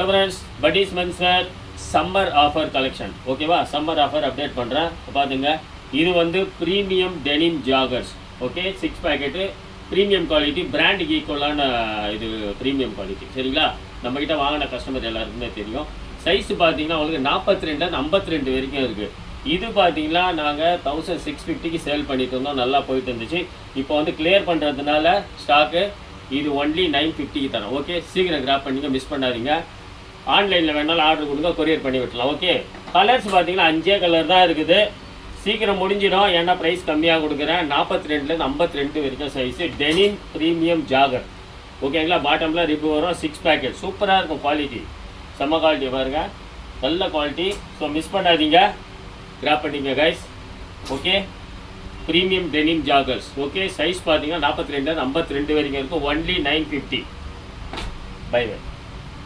Hello friends, பட்டீஸ் menswear summer offer collection. ஓகேவா, summer offer update பண்ணுறேன். பார்த்துங்க, இது வந்து premium denim joggers. Okay, 6 packet premium quality, பிராண்டுக்கு ஈக்குவலான இது ப்ரீமியம் குவாலிட்டி. சரிங்களா, நம்மக்கிட்ட வாங்கின கஸ்டமர் எல்லாருக்குமே தெரியும். சைஸ் பார்த்தீங்கன்னா உங்களுக்கு 42 52 வரைக்கும் இருக்குது. இது பார்த்தீங்கன்னா நாங்கள் 1650க்கு சேல் பண்ணிட்டு இருந்தோம், நல்லா போயிட்டு இருந்துச்சு. இப்போ வந்து கிளியர் பண்ணுறதுனால ஸ்டாக்கு இது ஒன்லி 950க்கு தரோம். ஓகே, சீக்கிரம் கிராப் பண்ணிங்க, மிஸ் பண்ணாதீங்க. ஆன்லைனில் வேணாலும் ஆர்டர் கொடுங்க, கொரியர் பண்ணி விட்டுலாம். ஓகே, கலர்ஸ் பார்த்தீங்கன்னா 5 கலர் தான் இருக்குது. சீக்கிரம் முடிஞ்சிடும், ஏன்னா ப்ரைஸ் கம்மியாக கொடுக்குறேன். 42 52 வரைக்கும் சைஸு டெனிம் ப்ரீமியம் ஜாகர். ஓகேங்களா, பாட்டமில் ரிப்பு வரும். 6 பேக்கெட் சூப்பராக இருக்கும், குவாலிட்டி செம்ம குவாலிட்டி பாருங்கள், நல்ல குவாலிட்டி. ஸோ மிஸ் பண்ணாதீங்க, கிராப் பண்ணிங்க guys. Okay, premium denim joggers. Okay, size பார்த்தீங்கன்னா 42 52 வரைக்கும் இருக்கும். ஒன்லி 950. Bye by.